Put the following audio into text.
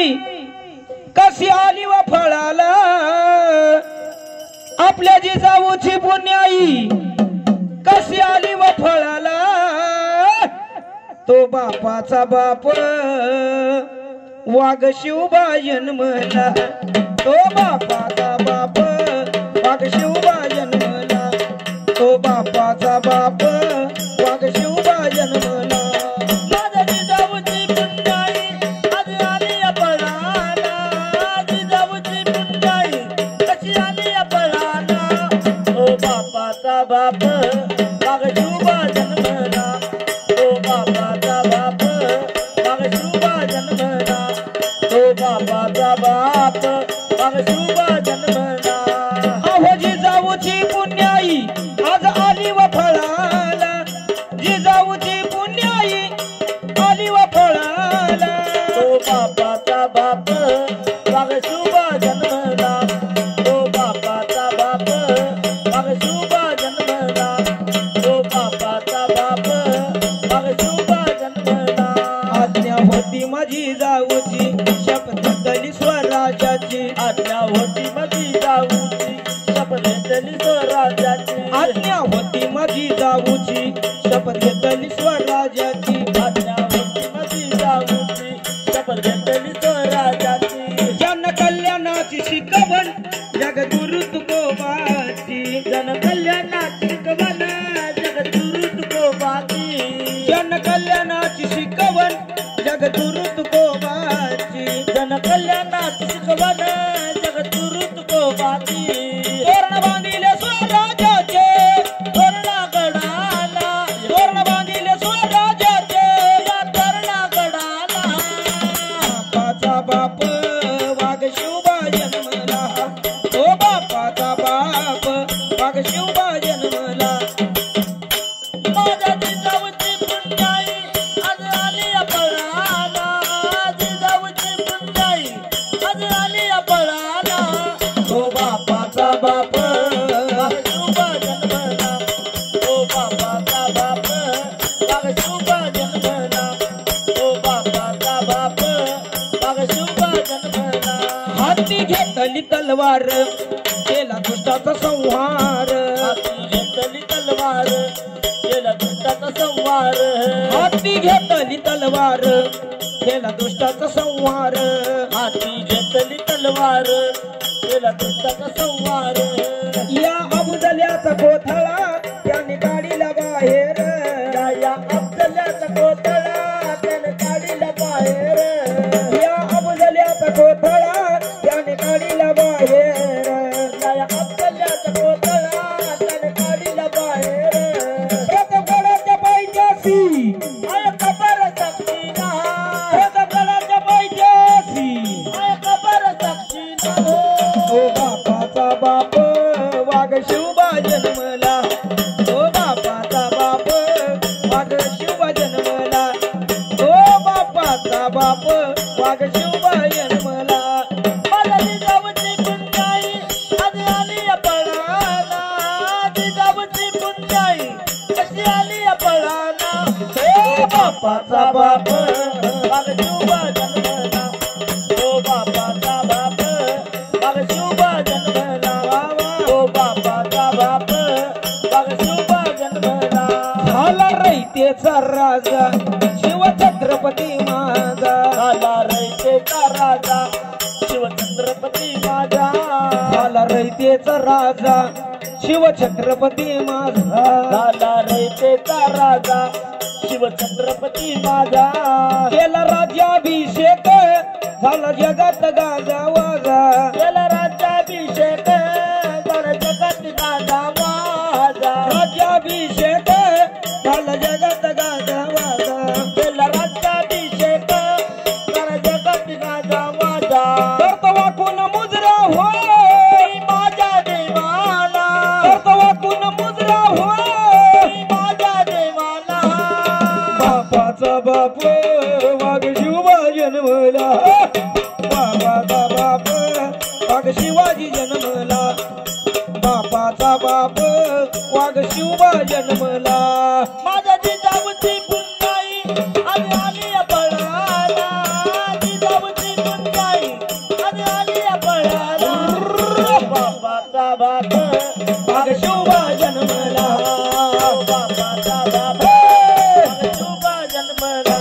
पुण्याई कशी आली व फळाला आपल्या जिजाऊची पुण्याई कशी आली व फळाला तो बापाचा बाप वाघ शिवबा जन्मला तो बापाचा बाप वाघ शिवबा जन्मला तो बापाचा बाप वाघ शिवबा जन्मला माझ्या जिजाऊची पुण्याई आज आली फळाला जिजाऊची पुण्याई कशी आली फळाला तो बापाचा बाप वाघ शिवबा जन्मला तो बापाचा बाप वाघ शिवबा जन्मला तो बापाचा बाप वाघ शिवबा जन्मला अहो जिजाऊची पुण्याई आज आली व फळाला जिजाऊची पुण्याई आली व फळाला तो बापाचा बाप वाघ शिवबा जन्मला तो बापाचा बाप वाघ शिवबा जन्मला तो बापाचा बाप वाघ शिवबा जन्मला आज्ञा होती माझी जाऊची शपथ घेतली स्वराज्याची आज्ञा होती माझी जाऊची शपथ घेतली स्वराज्याची आज्ञा होती माझी जाऊची शपथ घेतली स्वराज्याची आज्ञा होती माझी जाऊची शपथ घेतली स्वराज्याची जन कल्याणाची शिकवण जगद्गुरु तुकोबाची जन कल्याणाची शिकवण जगद्गुरु तुकोबाची जन कल्याणाची शिकवण जगद्गुरु तुकोबाची जन कल्याणाची शिकवण जगद्गुरु तुकोबाची तोरण बांधिले स्वराज्याचे तोरणागडाला तोरण बांधिले स्वराज्याचे या तोरणागडाला बापाचा बाप वाघ शिवबा जन्मला तो बापाचा बाप वाघ शिवबा जन्मला माझ्या जिजाऊची पुण्याई आज आली फळाला जिजाऊची पुण्याई आज आली फळाला तो बापाचा बाप वाघ शिवबा जन्मला तो बापाचा बाप वाघ शिवबा जन्मला तो बापाचा बाप वाघ शिवबा जन्मला हाती घेतली तलवार केला दुष्टाचा संहार हाती घेतली तलवार केला दुष्टाचा संहार हाती घेतली तलवार केला दुष्टाचा संहार हाती घेतली तलवार केला दुष्टाचा संहार या अबुजल्याचा कोथळा त्याने काढीला बाहेर या अफजल्याचा कोथळा त्याने काढीला बाहेर या अबुजल्याचा कोथळा त्याने काढीला बाहेर या अफजल्याचा कोथळा त्याने काढीला बाहेर प्रतापगडाच्या पायथ्याशी आय कबर साक्षीना प्रतापगडाच्या पायथ्याशी आय कबर साक्षीना तो बापाचा बाप वाघ शिवबा जन्मला तो बापाचा बाप वाघ शिवबा जन्मला तो बापाचा बाप वाघ शिवबा जन्मला माझ्या जिजाऊची पुण्याई आज आली फळाला जिजाऊची पुण्याई कशी आली फळाला तो बापाचा बाप वाघ शिवबा जन्मला तो बापाचा बाप वाघ शिवबा जन्मला तो बापाचा बाप वाघ शिवबा जन्मला झाला रयतेचा राजा शिवछत्रपती माझा झाला रयतेचा राजा शिवछत्रपती माझा झाला रयतेचा राजा शिवछत्रपती माझा झाला रयतेचा राजा शिवछत्रपती माझा केला राज्याभिषेक झाला जगात गाजा वाजा केला राज्याभिषेक झाला जगात गाजा माझा राज्याभिषेक झाला जगात गाजा वाजा केला राज्याभिषेक झाला जगात गाजा माझा करतो वाकून मुजरा हो माझ्या देवाला करतो वाकून मुजरा हो माझ्या देवाला बापाचा बाप वाघ शिवबा जन्मला बापाचा बाप वाघ शिवाजी जन्मला बापाचा बाप वाघ शिवबा जन्मला माझ्या जिजाऊची पुण्याई आज आली फळाला जिजाऊची पुण्याई भाग शिवबा जन्मला बापाचा बाप भाग शिवबा जन्मला